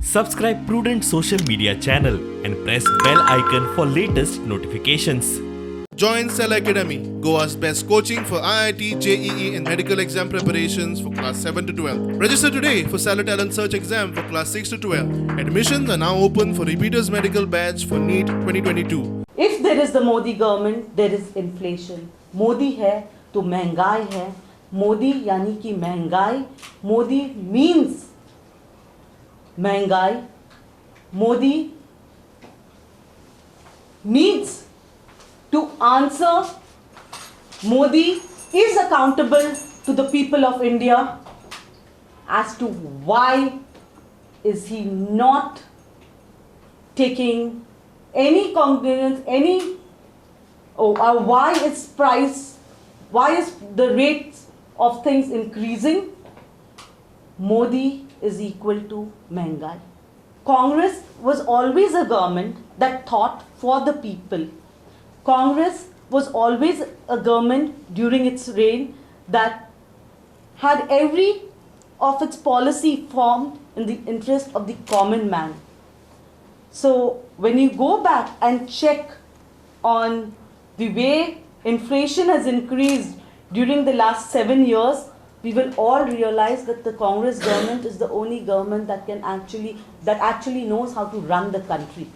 Subscribe Prudent social media channel and press bell icon for latest notifications. Join Cell Academy, Goa's best coaching for IIT, JEE and medical exam preparations for class 7 to 12. Register today for Cell Talent Search exam for class 6 to 12. Admissions are now open for repeaters medical batch for NEET 2022. If there is the Modi government, there is inflation. Modi है तो महंगाई है. Modi यानी कि महंगाई. Modi means महंगाई. Modi needs to answer. Modi is accountable to the people of India as to why is he not taking any cognizance, why is the rates of things increasing? Modi is equal to Mahangai. Congress was always a government that thought for the people. Congress was always a government during its reign that had every of its policy formed in the interest of the common man. So when you go back and check on the way inflation has increased during the last 7 years, we will all realize that the Congress government is the only government that actually knows how to run the country.